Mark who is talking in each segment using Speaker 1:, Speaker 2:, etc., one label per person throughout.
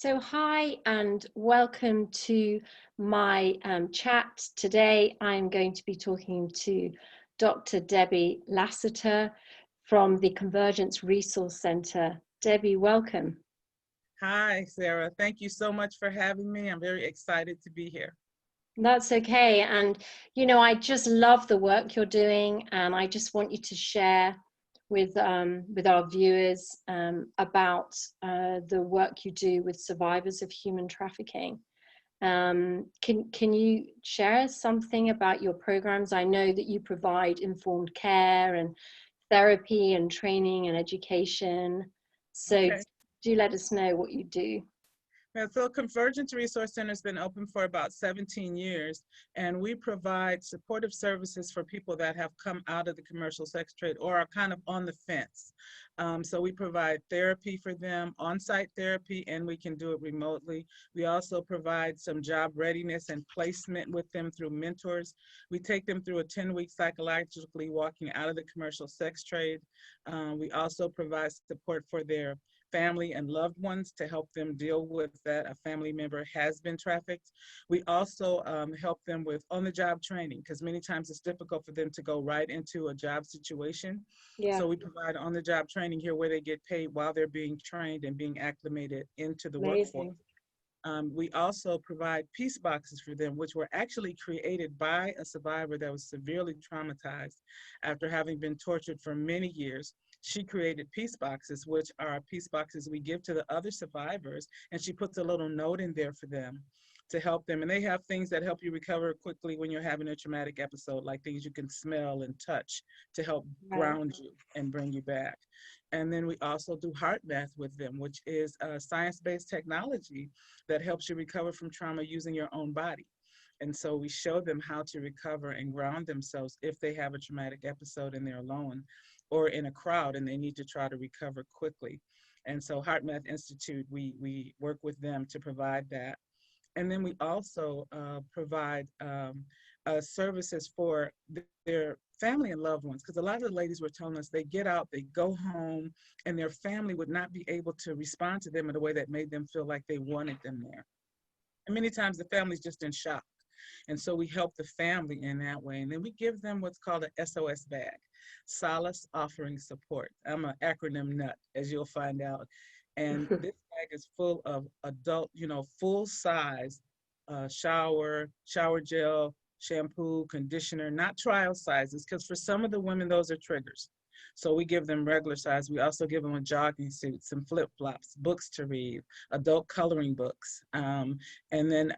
Speaker 1: So hi and welcome to my chat. Today I'm going to be talking to Dr. Debbie Lassiter from the Convergence Resource Center. Debbie, welcome.
Speaker 2: Hi, Sarah. Thank you so much for having me. I'm very excited to be here.
Speaker 1: That's okay. And, you know, I just love the work you're doing, and I just want you to share with our viewers about the work you do with survivors of human trafficking. Can you share something about your programs? I know that you provide informed care and therapy and training and education. So
Speaker 2: Okay.
Speaker 1: do let us know what you do.
Speaker 2: Yeah, so Convergence Resource Center has been open for about 17 years, and we provide supportive services for people that have come out of the commercial sex trade or are kind of on the fence. So we provide therapy for them, on-site therapy, and we can do it remotely. We also provide some job readiness and placement with them through mentors. We take them through a 10-week psychologically walking out of the commercial sex trade. We also provide support for their family and loved ones to help them deal with that a family member has been trafficked. We also help them with on-the-job training, because many times it's difficult for them to go right into a job situation.
Speaker 1: Yeah.
Speaker 2: So we provide on-the-job training here where they get paid while they're being trained and being acclimated into the workforce. We also provide peace boxes for them, which were actually created by a survivor that was severely traumatized after having been tortured for many years. She created peace boxes, which are peace boxes we give to the other survivors, and she puts a little note in there for them to help them. And they have things that help you recover quickly when you're having a traumatic episode, like things you can smell and touch to help ground you and bring you back. And then we also do heart math with them, which is a science-based technology that helps you recover from trauma using your own body. And so we show them how to recover and ground themselves if they have a traumatic episode and they're alone or in a crowd and they need to try to recover quickly. And so Heart Math Institute, we work with them to provide that. And then we also provide services for their family and loved ones, because a lot of the ladies were telling us they get out, they go home, and their family would not be able to respond to them in a way that made them feel like they wanted them there. And many times the family's just in shock. And so we help the family in that way. And then we give them what's called an SOS bag, Solace Offering Support. I'm an acronym nut, as you'll find out. And this bag is full of adult, full size shower gel, shampoo, conditioner, not trial sizes, because for some of the women, those are triggers. So we give them regular size. We also give them a jogging suit, some flip-flops, books to read, adult coloring books. And then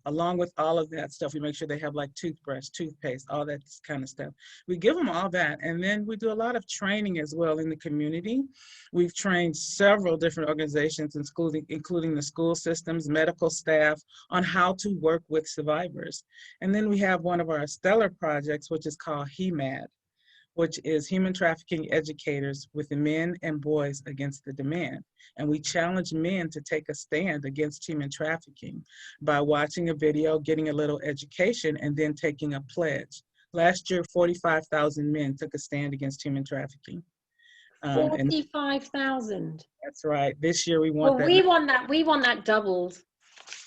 Speaker 2: along with all of that stuff, we make sure they have like toothbrush, toothpaste, all that kind of stuff. We give them all that. And then we do a lot of training as well in the community. We've trained several different organizations, including the school systems, medical staff, on how to work with survivors. And then we have one of our stellar projects, which is called HEMAD, which is Human Trafficking Educators with Men and Boys Against the Demand. And we challenge men to take a stand against human trafficking by watching a video, getting a little education, and then taking a pledge. Last year, 45,000 men took a stand against human trafficking.
Speaker 1: 45,000.
Speaker 2: That's right. This year we want
Speaker 1: well,
Speaker 2: that.
Speaker 1: We want that doubled.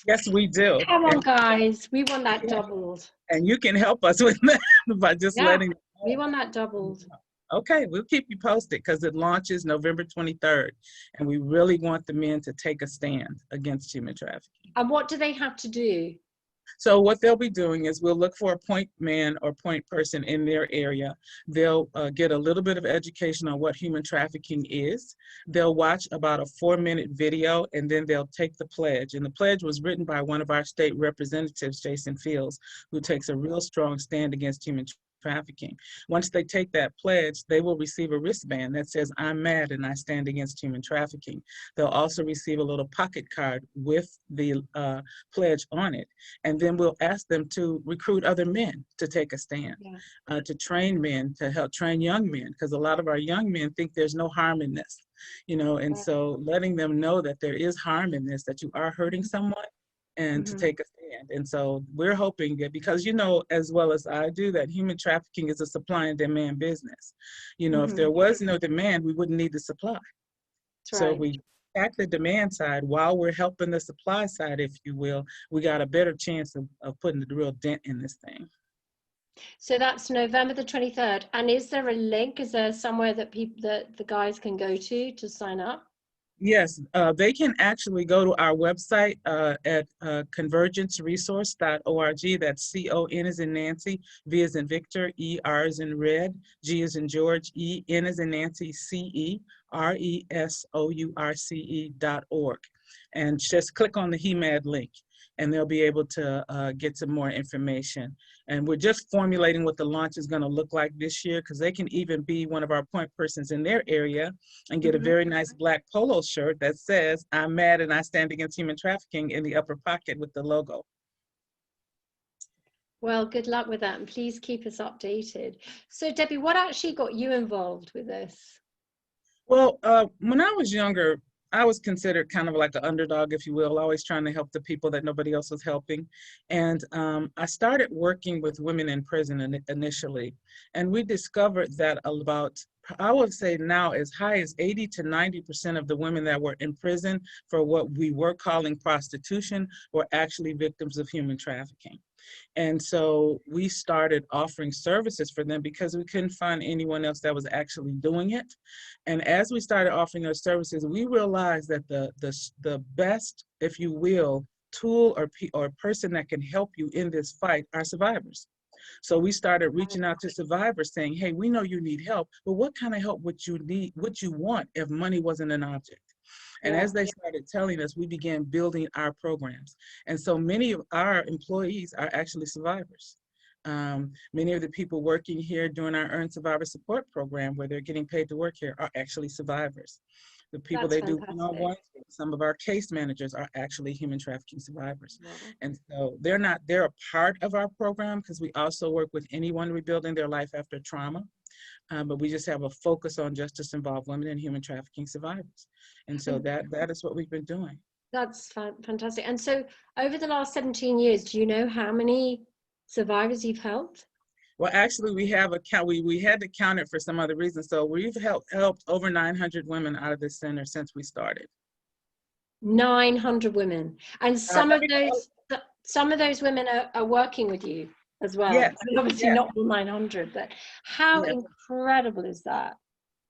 Speaker 2: Yes, we do.
Speaker 1: Come on, guys. We want that doubled.
Speaker 2: And you can help us with that by just letting.
Speaker 1: We want that doubled.
Speaker 2: Okay, we'll keep you posted because it launches November 23rd. And we really want the men to take a stand against human trafficking.
Speaker 1: And what do they have to do?
Speaker 2: So what they'll be doing is we'll look for a point man or point person in their area. They'll get a little bit of education on what human trafficking is. They'll watch about a 4-minute video, and then they'll take the pledge. And the pledge was written by one of our state representatives, Jason Fields, who takes a real strong stand against human trafficking. Once they take that pledge, they will receive a wristband that says, "I'm mad and I stand against human trafficking." They'll also receive a little pocket card with the pledge on it. And then we'll ask them to recruit other men to take a stand, to train men, to help train young men, because a lot of our young men think there's no harm in this, and so letting them know that there is harm in this, that you are hurting someone, and to take a stand. And so we're hoping that, because as well as I do, that human trafficking is a supply and demand business. If there was no demand, we wouldn't need the supply. So we attack the demand side while we're helping the supply side, if you will, we got a better chance of putting the real dent in this thing.
Speaker 1: So that's November the 23rd. And is there a link? Is there somewhere that people, that the guys can go to sign up?
Speaker 2: Yes, they can actually go to our website at convergenceresource.org. That's CON as in Nancy, V as in Victor, ER as in Red, G as in George, EN as in Nancy, CERESOURCE.org. And just click on the HEMAD link, and they'll be able to get some more information. And we're just formulating what the launch is going to look like this year, because they can even be one of our point persons in their area and get a very nice black polo shirt that says, "I'm mad and I stand against human trafficking," in the upper pocket with the logo.
Speaker 1: Well, good luck with that, and please keep us updated. So Debbie, what actually got you involved with this?
Speaker 2: Well, when I was younger, I was considered kind of like an underdog, if you will, always trying to help the people that nobody else was helping. And I started working with women in prison initially. And we discovered that about, I would say now, as high as 80 to 90% of the women that were in prison for what we were calling prostitution were actually victims of human trafficking. And so we started offering services for them because we couldn't find anyone else that was actually doing it. And as we started offering those services, we realized that the best, if you will, tool or person that can help you in this fight are survivors. So we started reaching out to survivors saying, hey, we know you need help, but what kind of help would you need, would you want if money wasn't an object? And as they started telling us, we began building our programs. And so many of our employees are actually survivors. Many of the people working here during our Earned Survivor Support Program, where they're getting paid to work here, are actually survivors. The people
Speaker 1: That's
Speaker 2: they do
Speaker 1: fantastic.
Speaker 2: some of our case managers are actually human trafficking survivors.
Speaker 1: Wow.
Speaker 2: And so they're a part of our program, because we also work with anyone rebuilding their life after trauma. But we just have a focus on justice-involved women and human trafficking survivors. And so that is what we've been doing.
Speaker 1: That's fantastic. And so over the last 17 years, do you know how many survivors you've helped?
Speaker 2: Well, actually, we have a count. We had to count it for some other reason. So we've helped over 900 women out of this center since we started.
Speaker 1: 900 women. And some of those women are working with you as well.
Speaker 2: Yes,
Speaker 1: I mean, obviously
Speaker 2: yes,
Speaker 1: not all 900, but how
Speaker 2: yes.
Speaker 1: incredible is that?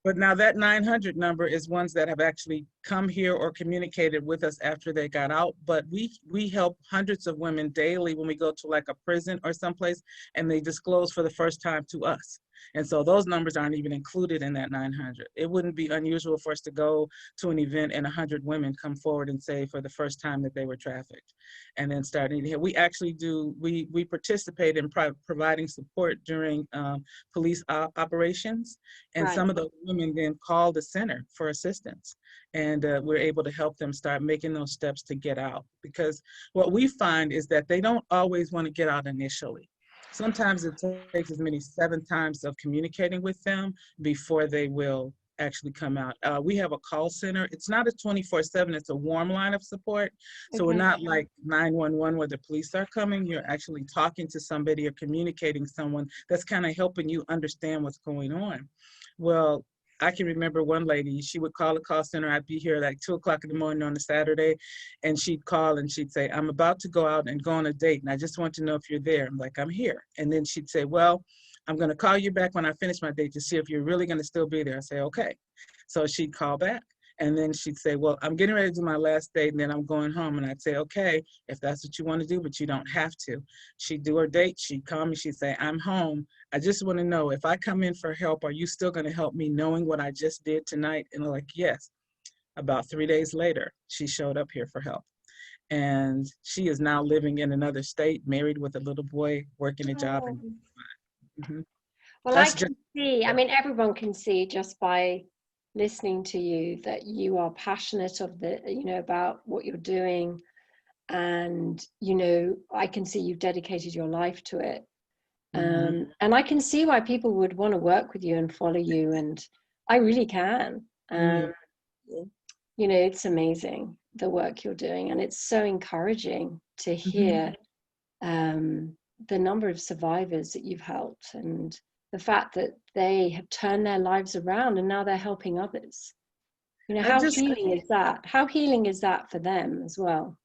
Speaker 2: But now that 900 number is ones that have actually come here or communicated with us after they got out. But we help hundreds of women daily when we go to like a prison or someplace and they disclose for the first time to us. And so those numbers aren't even included in that 900. It wouldn't be unusual for us to go to an event and 100 women come forward and say for the first time that they were trafficked, and then start needing. We actually do, we participate in providing support during police operations, and
Speaker 1: Right.
Speaker 2: some of those women then call the center for assistance, and we're able to help them start making those steps to get out. Because what we find is that they don't always want to get out initially. Sometimes it takes as many 7 times of communicating with them before they will actually come out. We have a call center. It's not a 24/7, it's a warm line of support. So we're
Speaker 1: Okay.
Speaker 2: not like 911 where the police are coming. You're actually talking to somebody or communicating someone that's kind of helping you understand what's going on. Well, I can remember one lady, she would call the call center. I'd be here like 2 o'clock in the morning on a Saturday, and she'd call and she'd say, I'm about to go out and go on a date, and I just want to know if you're there. I'm like, I'm here. And then she'd say, well, I'm going to call you back when I finish my date to see if you're really going to still be there. I say, okay. So she'd call back. And then she'd say, well, I'm getting ready to do my last date and then I'm going home. And I'd say, okay, if that's what you want to do, but you don't have to. She'd do her date. She'd call me. She'd say, I'm home. I just want to know, if I come in for help, are you still going to help me knowing what I just did tonight? And I'm like, yes. About 3 days later, she showed up here for help. And she is now living in another state, married with a little boy, working a job.
Speaker 1: Oh.
Speaker 2: And
Speaker 1: Well, I
Speaker 2: that's just,
Speaker 1: can see, I mean, everyone can see just by listening to you that you are passionate about what you're doing. And, I can see you've dedicated your life to it. And I can see why people would want to work with you and follow you. And I really can. It's amazing, the work you're doing. And it's so encouraging to hear the number of survivors that you've helped, and the fact that they have turned their lives around and now they're helping others. You know,
Speaker 2: I
Speaker 1: how
Speaker 2: just
Speaker 1: healing is that? How healing is that for them as well?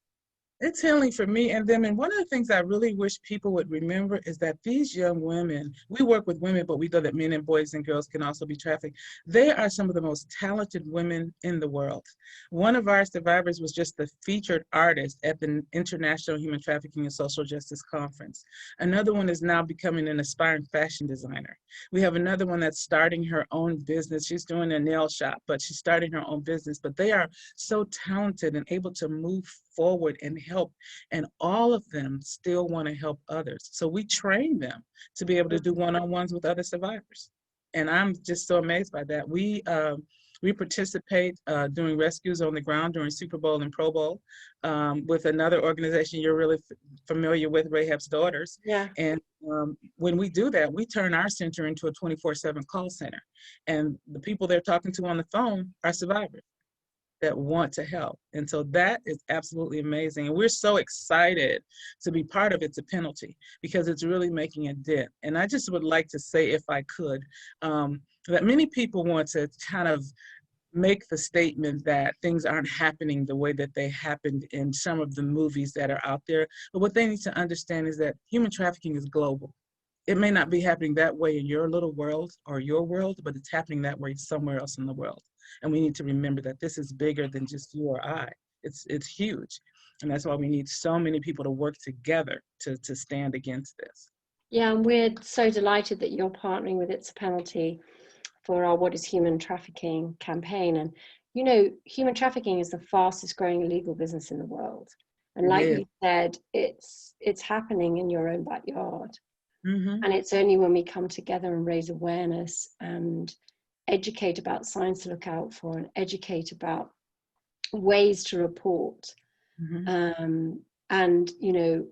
Speaker 2: It's healing for me and them. And one of the things I really wish people would remember is that these young women, we work with women, but we know that men and boys and girls can also be trafficked. They are some of the most talented women in the world. One of our survivors was just the featured artist at the International Human Trafficking and Social Justice Conference. Another one is now becoming an aspiring fashion designer. We have another one that's starting her own business. She's doing a nail shop, but she's starting her own business. But they are so talented and able to move forward and help, and all of them still want to help others. So we train them to be able to do one-on-ones with other survivors, and I'm just so amazed by that. We participate doing rescues on the ground during Super Bowl and Pro Bowl with another organization you're really familiar with, Rahab's Daughters.
Speaker 1: Yeah.
Speaker 2: And when we do that, we turn our center into a 24/7 call center, and the people they're talking to on the phone are survivors that want to help. And so that is absolutely amazing. And we're so excited to be part of It's a Penalty because it's really making a dent. And I just would like to say, if I could, that many people want to kind of make the statement that things aren't happening the way that they happened in some of the movies that are out there. But what they need to understand is that human trafficking is global. It may not be happening that way in your little world or your world, but it's happening that way somewhere else in the world. And we need to remember that this is bigger than just you or I. It's huge. And that's why we need so many people to work together to stand against this.
Speaker 1: Yeah, and we're so delighted that you're partnering with It's a Penalty for our What is Human Trafficking campaign. And, you know, human trafficking is the fastest growing illegal business in the world. And like you said, it's happening in your own backyard.
Speaker 2: Mm-hmm.
Speaker 1: And it's only when we come together and raise awareness and educate about signs to look out for and educate about ways to report.
Speaker 2: Mm-hmm.
Speaker 1: And, you know,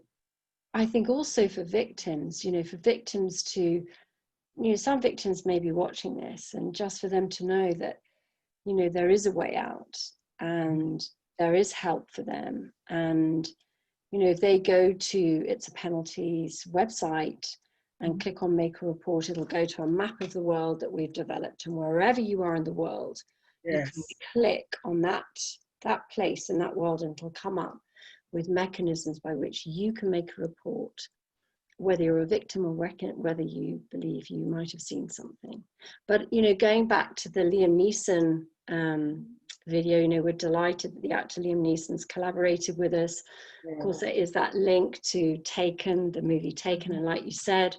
Speaker 1: I think also for victims, you know, for victims to, you know, some victims may be watching this, and just for them to know that, you know, there is a way out and there is help for them. And, you know, if they go to It's a Penalty's website and click on Make a Report, it'll go to a map of the world that we've developed. And wherever you are in the world, you can click on that place in that world, and it'll come up with mechanisms by which you can make a report, whether you're a victim or whether you believe you might have seen something. But, you know, going back to the Liam Neeson video, you know, we're delighted that the actor Liam Neeson's collaborated with us. Of course, there is that link to Taken, the movie Taken. And like you said,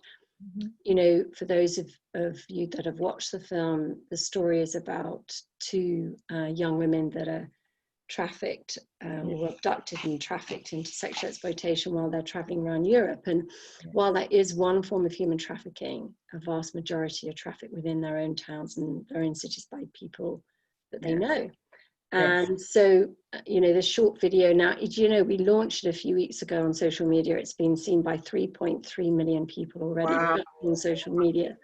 Speaker 1: you know, for those of you that have watched the film, the story is about two young women that are trafficked or abducted and trafficked into sexual exploitation while they're traveling around Europe. And while that is one form of human trafficking, a vast majority are trafficked within their own towns and their own cities by people that they know. And so, you know, this short video now, you know, we launched it a few weeks ago on social media. It's been seen by 3.3 million people already on social media.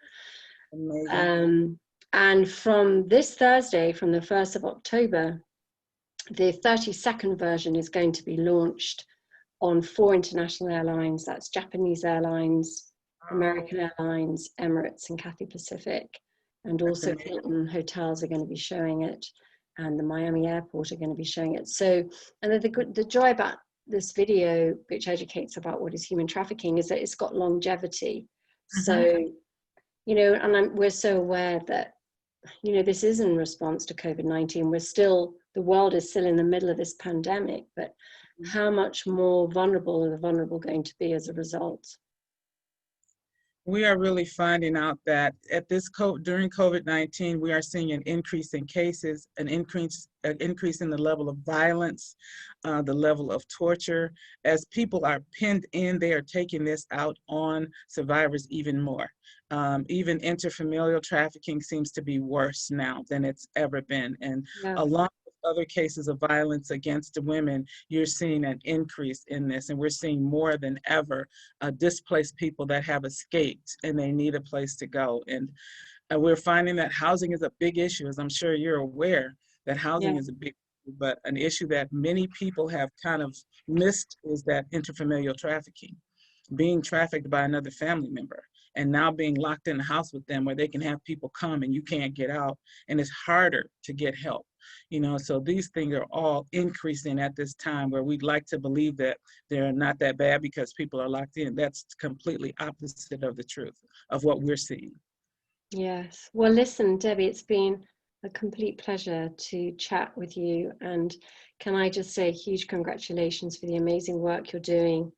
Speaker 1: And from this Thursday, from the 1st of October, the 30-second version is going to be launched on 4 international airlines. That's Japanese Airlines, American Airlines, Emirates, and Cathay Pacific. And also Hilton hotels are going to be showing it, and the Miami airport are going to be showing it. So, and the joy about this video, which educates about what is human trafficking, is that it's got longevity. So, you know, and we're so aware that, you know, this is in response to COVID-19. The world is still in the middle of this pandemic, but how much more vulnerable are the vulnerable going to be as a result?
Speaker 2: We are really finding out that during COVID-19, we are seeing an increase in cases, an increase in the level of violence, the level of torture. As people are pinned in, they are taking this out on survivors even more. Even inter-familial trafficking seems to be worse now than it's ever been. And along with other cases of violence against women, you're seeing an increase in this. And we're seeing more than ever displaced people that have escaped and they need a place to go. And we're finding that housing is a big issue, as I'm sure you're aware, that housing is a big issue, but an issue that many people have kind of missed is that inter-familial trafficking, being trafficked by another family member, and now being locked in the house with them where they can have people come and you can't get out, and it's harder to get help. You know, so these things are all increasing at this time, where we'd like to believe that they're not that bad because people are locked in. That's completely opposite of the truth of what we're seeing.
Speaker 1: Yes. Well, listen, Debbie, it's been a complete pleasure to chat with you. And can I just say huge congratulations for the amazing work you're doing,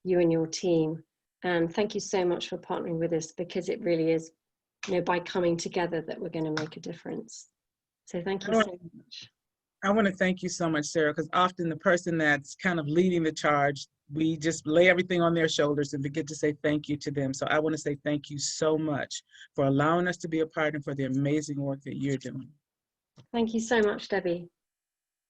Speaker 1: you and your team. And thank you so much for partnering with us, because it really is, you know, by coming together that we're going to make a difference. So thank you so much.
Speaker 2: I want to thank you so much, Sarah, because often the person that's kind of leading the charge, we just lay everything on their shoulders and forget to say thank you to them. So I want to say thank you so much for allowing us to be a part and for the amazing work that you're doing.
Speaker 1: Thank you so much, Debbie.